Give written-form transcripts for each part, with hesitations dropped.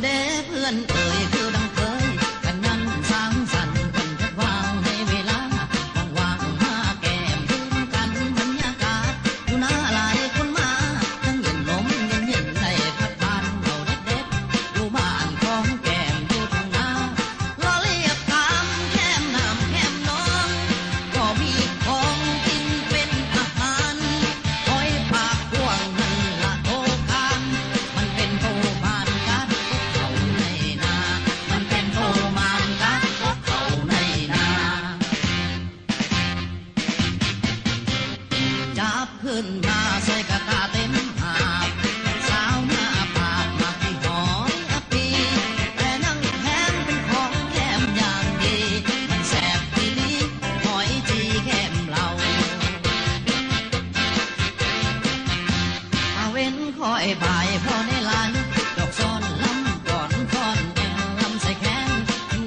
เด้เพื่อนเอ่ยคือดังเคยกันนั้นสร้างสรรค์กันจะวางในเวลาว่างๆมาแก้มดื่มกันบรรยากาศอยู่หน้าหลายคนมาทั้งเย็นลมเย็นได้พัดผ่านเราเด็กๆอยู่บ้านของแก้มอยู่ทุ่งนาล้อเลียบตามแก้มน้ำแก้มน้องก็มีของกินเป็นอาหารคอยปากกว้างนั่นละโทคามมันเป็นโทมานกันเขาในนามันเป็นโทมานกันเขาในนาจับขึ้นมาใส่กระตาเต็มหาบสาวหน้าผากมาที่หอยอปีแต่นั่งแข็งเป็นของแก้มอย่างดีมันแสบทีนี้หอยจีแก้มเราอาเว้นคอยบ่ายพอในลานดอกซ้อนลำก่อนซ้อนแองลำใส่แขน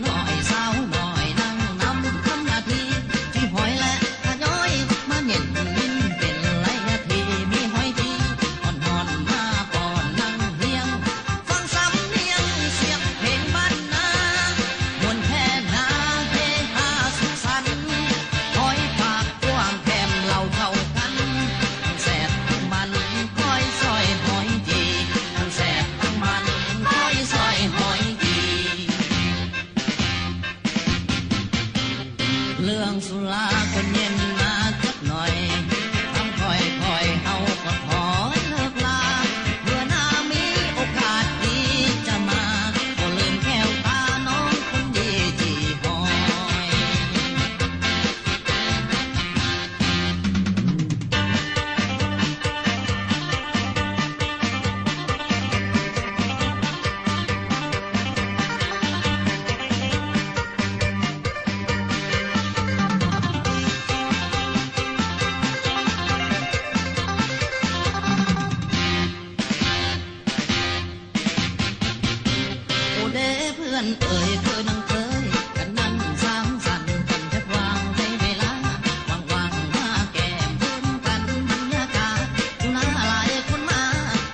หน่อยสาวหน่อยนั่งนำทำหน้าที่ที่หอยและขย้อยมาเย็นมินเป็นไรนาทีมีหอยทีอ่อนๆมาก่อนนั่งเฮียงฟังสำเนียงเสียงเพลงบ้านนามวนแค่นาเฮฮาสุขสันต์หอยปากกว้างแก้มเราเข้ากันแสบมันคอยซอยหอยจีแสบมันคอยซอยหอยจีเรื่องสุราคนเย็นมาจักหน่อยทำคอยเฮาก็ขอเลิกลาเมื่อหน้ามีโอกาสดีจะมาก็ลืมแก้วตาน้องคนดีจีหอย โอเด้เพื่อนเอ่ยคือดังเคยกันนั้นสร้างสรรค์กันจะวางในเวลาว่างๆมาแก้มดื่มกันบรรยากาศอยู่หน้าหลายคนมา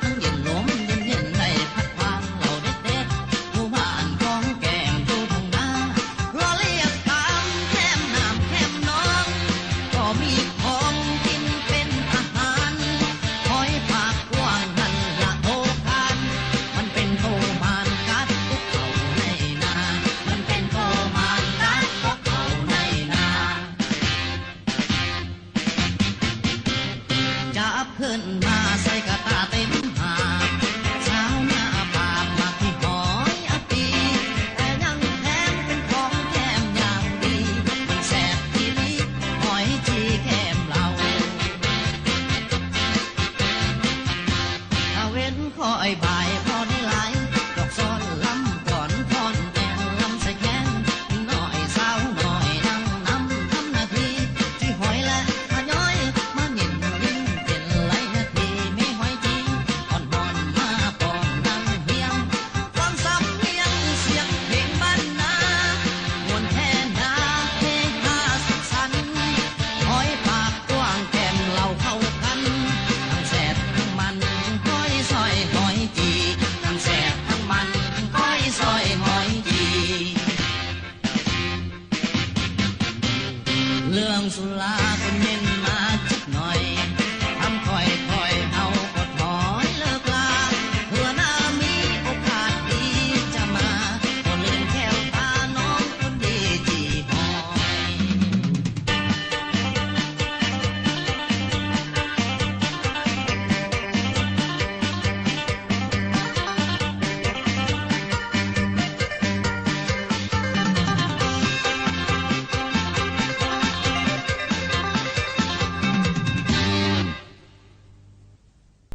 ทั้งเย็นลมเย็นได้พัดผ่านเราเด็กๆอยู่บ้านของแก้มอยู่ทุ่งนาล้อเลียบตามแก้มน้ำแก้มน้องก็มีของกินเป็นอาหารหอยปากกว้างนั่นละโทคานมันเป็นโทมานกัดพวกเขาในนามันเป็นโทมานกัดพวกเขาในนาจับขึ้นมาใส่กระตาเต็มหาบสาวหน้าผากมาที่หอยอปีแต่ยังแถมเป็นของแก้มอย่างดีมันแสบทีนี้หอยจีแก้มเราถ้าเว้นคอยบ่ายพอ